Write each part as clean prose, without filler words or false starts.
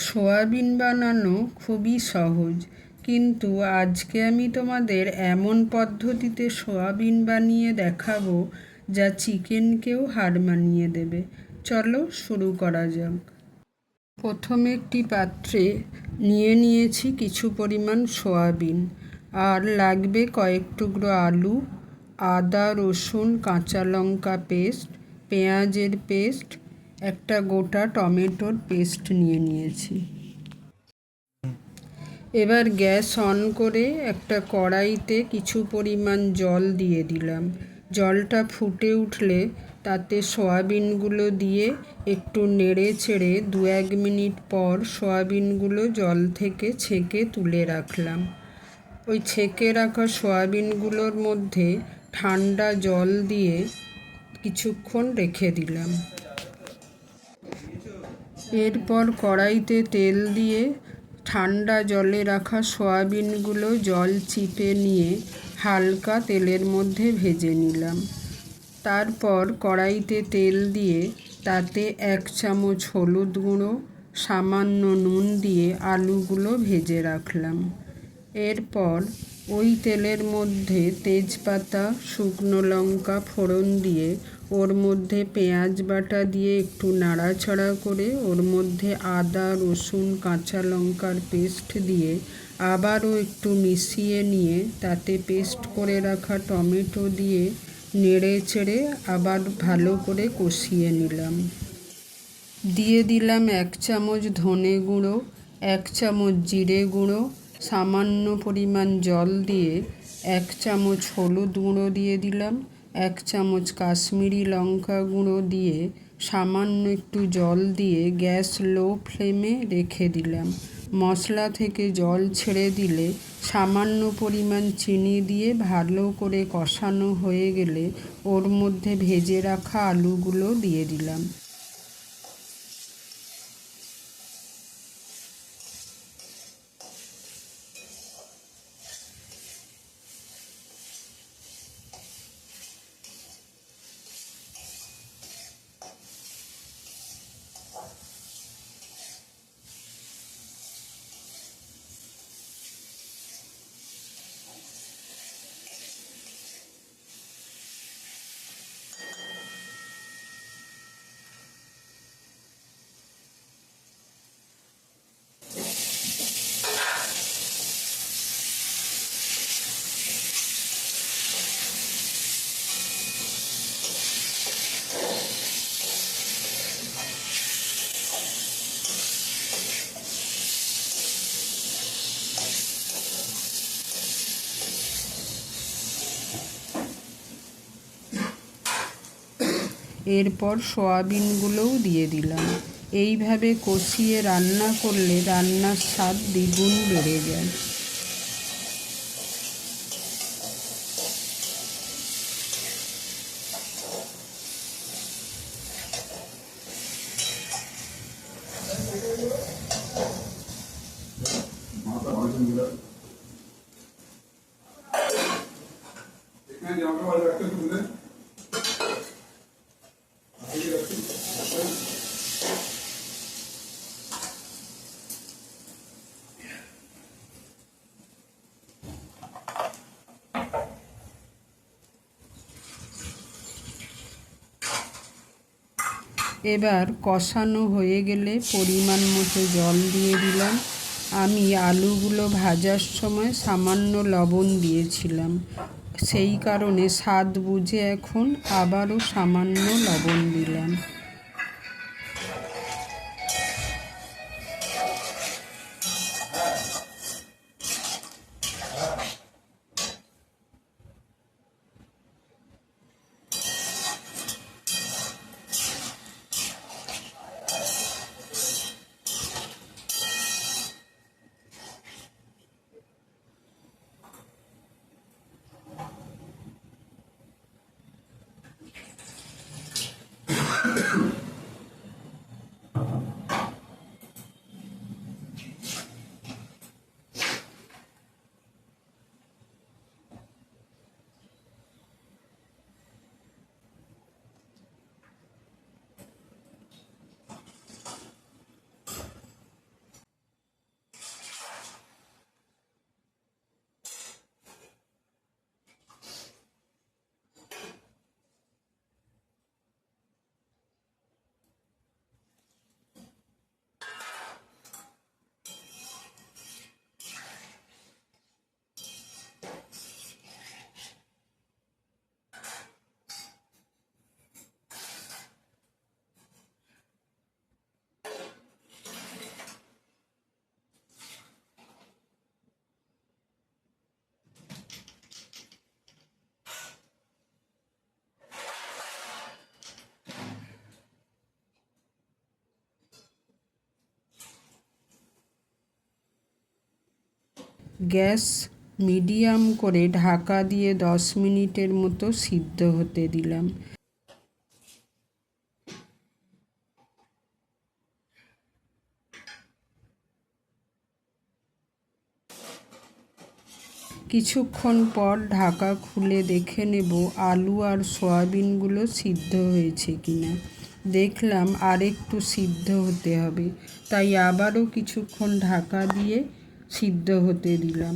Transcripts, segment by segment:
Soybean বানানো খুবই সহজ, কিন্তু আজকে আমি তোমাদের এমন পদ্ধতিতে সোয়াবিন বানিয়ে দেখাবো যা চিকেনকেও হার মানিয়ে দেবে। চলো শুরু করা যাক। প্রথমে একটি পাত্রে নিয়েছি কিছু পরিমাণ সোয়াবিন, আর লাগবে কয়েক টুকরো আলু, আদা রসুন কাঁচা লঙ্কা পেস্ট, পেঁয়াজের পেস্ট, একটা গোটা টমেটোর পেস্ট নিয়েছি। এবার গ্যাস অন করে একটা কড়াইতে কিছু পরিমাণ জল দিয়ে দিলাম। জলটা ফুটে উঠলে তাতে সয়াবিনগুলো দিয়ে একটু নেড়ে চেড়ে 2-1 মিনিট পর সয়াবিনগুলো জল থেকে ছেঁকে তুলে রাখলাম। ওই ছেঁকে রাখা সয়াবিনগুলোর মধ্যে ঠান্ডা জল দিয়ে কিছুক্ষণ রেখে দিলাম। এরপর কড়াইতে তেল দিয়ে ঠান্ডা জলে রাখা সয়াবিনগুলো জল চিপে নিয়ে হালকা তেলের মধ্যে ভেজে নিলাম। তারপর কড়াইতে তেল দিয়ে তাতে 1 চামচ হলুদ গুঁড়ো, সামান্য নুন দিয়ে আলুগুলো ভেজে রাখলাম। এরপর ওই তেলের মধ্যে তেজপাতা, শুকনো লঙ্কা ফোড়ন দিয়ে ওর মধ্যে পেঁয়াজ বাটা দিয়ে একটু নাড়াচাড়া করে ওর মধ্যে আদা রসুন কাঁচা লঙ্কার পেস্ট দিয়ে আবারও একটু মিশিয়ে নিয়ে তাতে পেস্ট করে রাখা টমেটো দিয়ে নেড়ে চেড়ে আবার ভালো করে কষিয়ে নিলাম। দিয়ে দিলাম 1 চামচ ধনে গুঁড়ো, 1 চামচ জিরে গুঁড়ো, সামান্য পরিমাণ জল দিয়ে 1 চামচ হলুদ গুঁড়ো দিয়ে দিলাম, 1 চামচ কাশ্মীরি লঙ্কা গুঁড়ো দিয়ে সামান্য একটু জল দিয়ে গ্যাস লো ফ্লেমে রেখে দিলাম। মশলা থেকে জল ছেড়ে দিলে সামান্য পরিমাণ চিনি দিয়ে ভালো করে কষানো হয়ে গেলে ওর মধ্যে ভেজে রাখা আলুগুলো দিয়ে দিলাম। এরপর সয়াবিনগুলোও দিয়ে দিলাম। এইভাবে কষিয়ে রান্না করলে রান্নার স্বাদ দ্বিগুণ বেড়ে যায়। এবার কষানো হয়ে গেলে পরিমাণ মতো জল দিয়ে দিলাম। আমি আলুগুলো ভাজার সময় সামান্য লবণ দিয়েছিলাম, সেই কারণে স্বাদ বুঝে এখন আবারও সামান্য লবণ দিলাম। গ্যাস মিডিয়াম করে ঢাকা দিয়ে 10 মিনিটের মতো সিদ্ধ হতে দিলাম। কিছুক্ষণ পর ঢাকা খুলে দেখে নেব আলু আর সয়াবিনগুলো সিদ্ধ হয়েছে কিনা। দেখলাম আর একটু সিদ্ধ হতে হবে, তাই আবারও কিছুক্ষণ ঢাকা দিয়ে সিদ্ধ হতে দিলাম।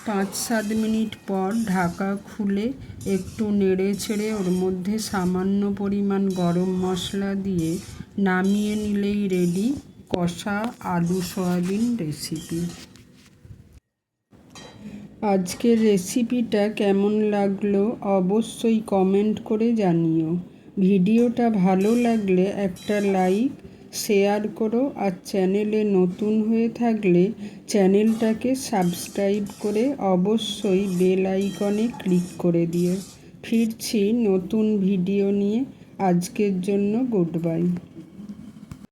পাঁচ 7 মিনিট পর ঢাকা খুলে একটু নেড়ে ছেড়ে ওর মধ্যে সামান্য পরিমাণ গরম মশলা দিয়ে নামিয়ে নিলেই রেডি কষা আলু সয়াবিন রেসিপি। আজকের রেসিপিটা কেমন লাগলো অবশ্যই কমেন্ট করে জানিও। ভিডিওটা ভালো লাগলে একটা লাইক, শেয়ার করো, আর চ্যানেলে নতুন হয়ে থাকলে চ্যানেলটাকে সাবস্ক্রাইব করে অবশ্যই বেল আইকনে ক্লিক করে দিও। ফিরছি নতুন ভিডিও নিয়ে। আজকের জন্য গুড বাই।